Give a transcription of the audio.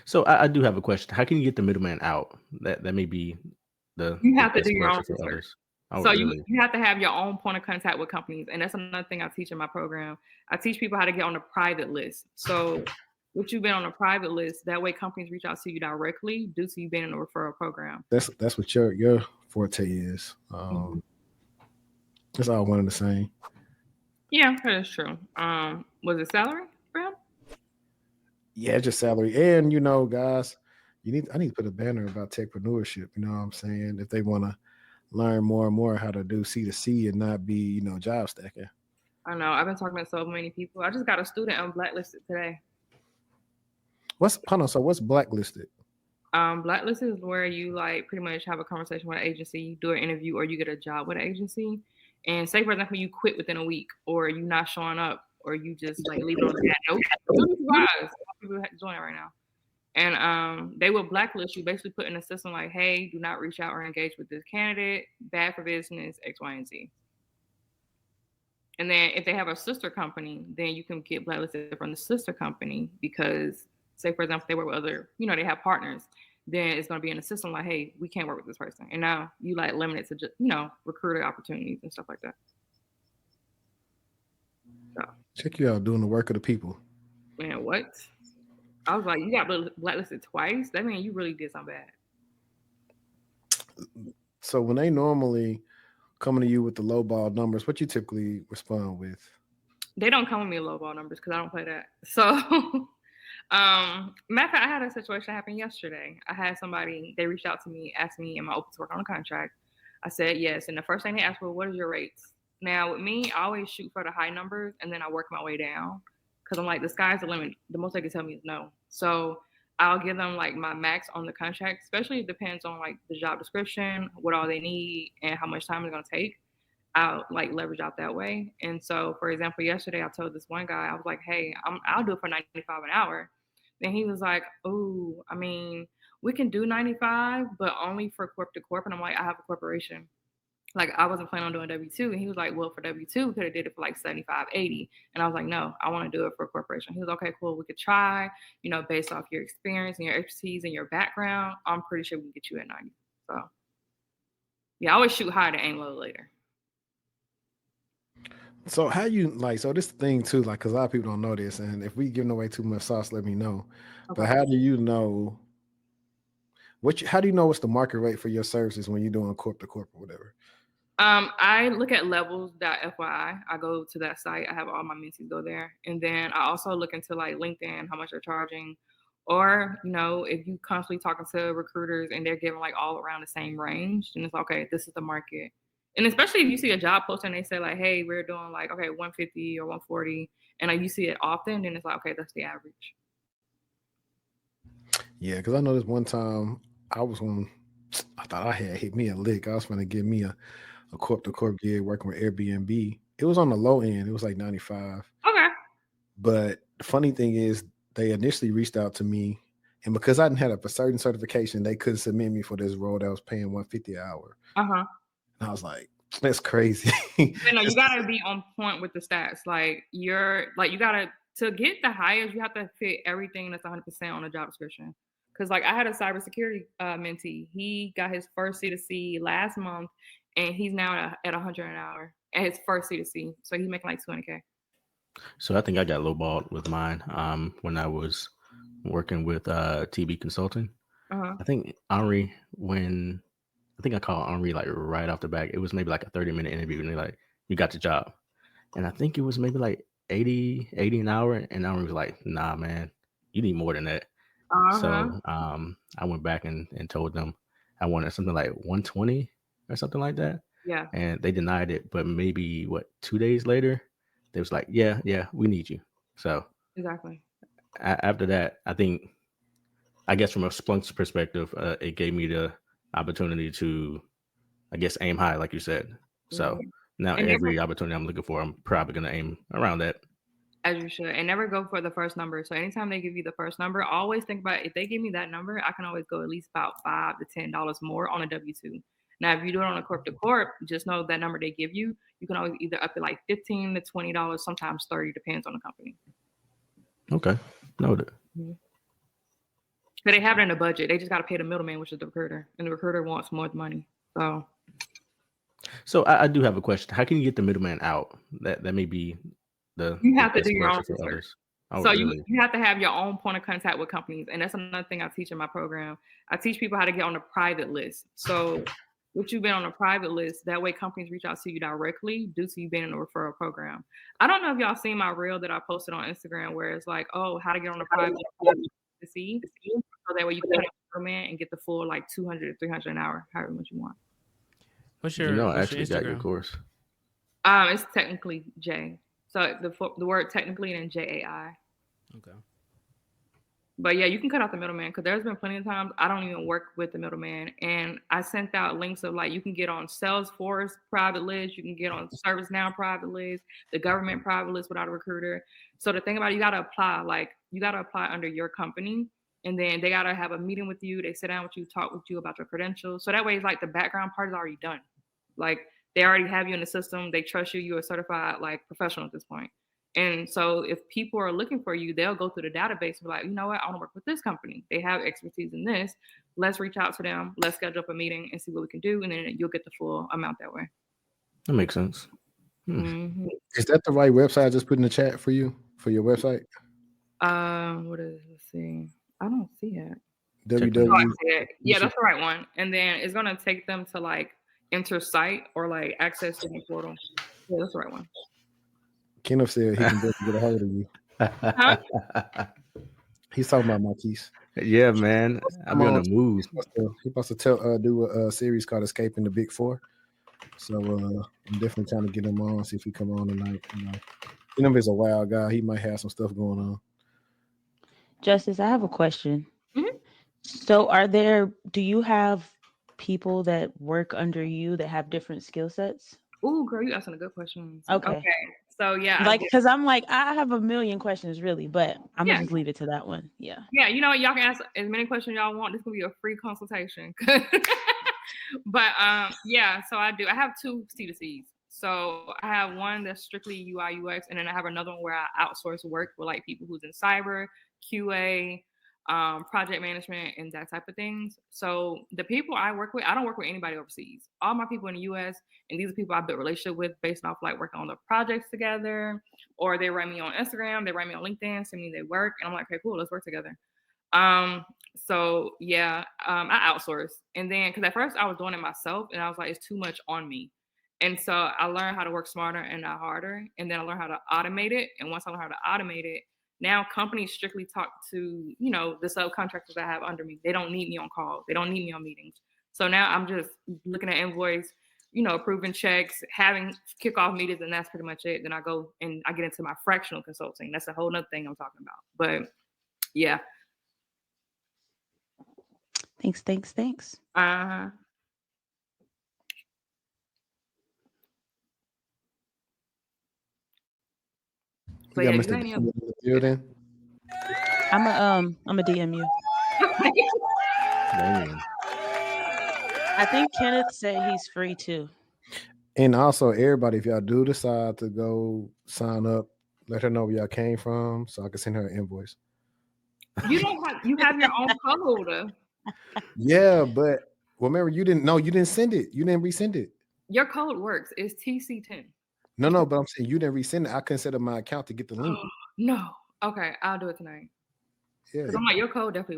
So I do have a question. How can you get the middleman out? That may be You the have to do best your own question for research. others. Oh, So you really? you have to have your own point of contact with companies, and that's another thing I teach in my program. I teach people how to get on a private list. So once you've been on a private list, that way companies reach out to you directly due to you being in a referral program. That's what your forte is. Mhm. It's all one and the same. Yeah, that is true. Was it salary for him? Yeah, it's just salary. And guys, I need to put a banner about techpreneurship. You know what I'm saying? If they want to learn more and more how to do C2C and not be, job stacking. I know. I've been talking to so many people. I just got a student on blacklisted today. So what's blacklisted? Blacklisted is where you like pretty much have a conversation with an agency, do an interview, or you get a job with an agency. And say for example, you quit within a week, or you not showing up, or you just like leave it on a bad note. You'll be surprised. People doing it right now. And they will blacklist you, basically put in a system like, hey, do not reach out or engage with this candidate, bad for business, X, Y, and Z. And then if they have a sister company, then you can get blacklisted from the sister company because, say, for example, they work with other, they have partners, then it's going to be in the system like, hey, we can't work with this person. And now you like limit it to just, recruiter opportunities and stuff like that. So, Check you out doing the work of the people. man, what? I was like, you got blacklisted twice? That means you really did something bad. So when they normally coming to you with the low ball numbers, what you typically respond with? They don't come with me low ball numbers because I don't play that. So, matter of fact, I had a situation happen yesterday. I had somebody, they reached out to me, asked me, am I open to work on a contract? I said yes. And the first thing they asked were, what is your rates? Now, with me, I always shoot for the high numbers and then I work my way down because I'm like, the sky's the limit. The most they can tell me is no. So, I'll give them like my max on the contract, especially it depends on like the job description, what all they need, and how much time it's going to take. I'll like leverage out that way. And so, for example, yesterday I told this one guy, I was like, hey, I'll do it for 95 an hour. Then he was like, oh, I mean, we can do 95, but only for corp to corp. And I'm like, I have a corporation. Like, I wasn't planning on doing W-2. And he was like, well, for W-2, we could have did it for like 75, 80. And I was like, no, I want to do it for a corporation. He was okay, cool. We could try, based off your experience and your expertise and your background. I'm pretty sure we can get you at 90. So, yeah, I always shoot high to aim low later. So how you so this thing too, like, because a lot of people don't know this, and if we giving away too much sauce, let me know. Okay. But how do you know how do you know what's the market rate for your services when you're doing corp to corp or whatever? I look at Levels.fyi. I go to that site. I have all my mentees go there. And then I also look into like LinkedIn, how much they're charging. Or, if you constantly talking to recruiters and they're giving like all around the same range, then it's okay, this is the market. And especially if you see a job post and they say like, hey, we're doing like, okay, 150 or 140, and like you see it often, then it's like, okay, that's the average. Yeah, because I know this one time I thought I had hit me a lick. I was going to give me a corp to corp gig working with Airbnb. It was on the low end. It was like 95. Okay. But the funny thing is they initially reached out to me, and because I didn't have a certain certification, they couldn't submit me for this role that was paying 150 an hour. Uh-huh. And I was like, that's crazy. You gotta be on point with the stats. Like you gotta, to get the highest, you have to fit everything that's 100% on the job description. Because like I had a cybersecurity mentee. He got his first C2C last month, and he's now at 100 an hour at his first C2C. So he's making like 200K. So I think I got lowballed with mine when I was working with TB Consulting. Uh-huh. I think Henri, I think I called Henri like right off the back. It was maybe like a 30-minute interview, and they're like, you got the job. And I think it was maybe like 80 an hour. And Henri was like, nah, man, you need more than that. Uh-huh. So I went back and told them I wanted something like 120 or something like that. Yeah. And they denied it. But maybe 2 days later, they was like, yeah, we need you. So exactly. After that, I guess from a Splunk's perspective, it gave me the opportunity to, I guess, aim high, like you said. So now every opportunity I'm looking for, I'm probably going to aim around that. As you should. And never go for the first number. So anytime they give you the first number, always think about, if they give me that number, I can always go at least about $5 to $10 more on a W-2. Now, if you do it on a corp to corp, just know that number they give you, you can always either up it like $15 to $20, sometimes 30, depends on the company. Okay. Noted. Mm-hmm. But they have it in the budget. They just got to pay the middleman, which is the recruiter, and the recruiter wants more money. So I do have a question. How can you get the middleman out? That may be you have to do your own question for research. others. Oh, So really? you have to have your own point of contact with companies, and that's another thing I teach in my program. I teach people how to get on a private list. So once you've been on a private list, that way companies reach out to you directly due to you being in a referral program. I don't know if y'all seen my reel that I posted on Instagram where it's like, oh, how to get on a private list to see, so that way you can cut a middleman and get the full like 200 to 300 an hour, however much you want. What's your I actually got your course. It's technically J. So the word technically and then JAI. Okay. But yeah, you can cut out the middleman because there's been plenty of times I don't even work with the middleman. And I sent out links of like you can get on Salesforce private list, you can get on ServiceNow private list, the government private list without a recruiter. So the thing about it, you gotta apply under your company, and then they gotta have a meeting with you. They sit down with you, talk with you about your credentials. So that way it's like the background part is already done. Like they already have you in the system, they trust you, you're a certified like professional at this point. And so if people are looking for you, they'll go through the database and be like, you know what, I want to work with this company. They have expertise in this. Let's reach out to them. Let's schedule up a meeting and see what we can do. And then you'll get the full amount that way. That makes sense. Mm-hmm. Is that the right website I just put in the chat for you, for your website? What is it? Let's see. I don't see it. Yeah, that's the right one. And then it's going to take them to like enter site or like access to the portal. Yeah, that's the right one. Kenneth said he can get a hold of you. Huh? He's talking about Marquis. Yeah, man. I'm on the move. He's supposed to do a series called Escaping the Big Four. So I'm definitely trying to get him on, see if he come on tonight. You know, he's a wild guy. He might have some stuff going on. Justice, I have a question. Mm-hmm. So do you have people that work under you that have different skill sets? Ooh, girl, you asking a good question. Okay. So yeah, like because I'm like I have a million questions really, but I'm gonna just leave it to that one. Yeah. Yeah, you know what? Y'all can ask as many questions y'all want. This will be a free consultation. But yeah, so I have 2 C2Cs. So I have one that's strictly UI UX, and then I have another one where I outsource work with like people who's in cyber, QA, project management, and that type of things. So the people I work with, I don't work with anybody overseas. All my people in the US, and these are people I built relationship with based off like working on the projects together, or they write me on Instagram, they write me on LinkedIn, send me their work, and I'm like, okay, cool, let's work together. So yeah, I outsource. And then because at first I was doing it myself and I was like, it's too much on me. And so I learned how to work smarter and not harder. And then I learned how to automate it. And once I learned how to automate it, now companies strictly talk to, the subcontractors I have under me. They don't need me on calls. They don't need me on meetings. So now I'm just looking at invoice, approving checks, having kickoff meetings, and that's pretty much it. Then I go and I get into my fractional consulting. That's a whole nother thing I'm talking about. But yeah. Thanks. Uh-huh. So yeah, Mr. Building. I'm a DM you. I think Kenneth said he's free too. And also, everybody, if y'all do decide to go sign up, let her know where y'all came from so I can send her an invoice. You have your own code. Yeah, but remember, you didn't send it. You didn't resend it. Your code works. It's TC10. No, but I'm saying you didn't resend it. I couldn't set up my account to get the link. No. Okay, I'll do it tonight. Yeah. Because I'm like, your code definitely works.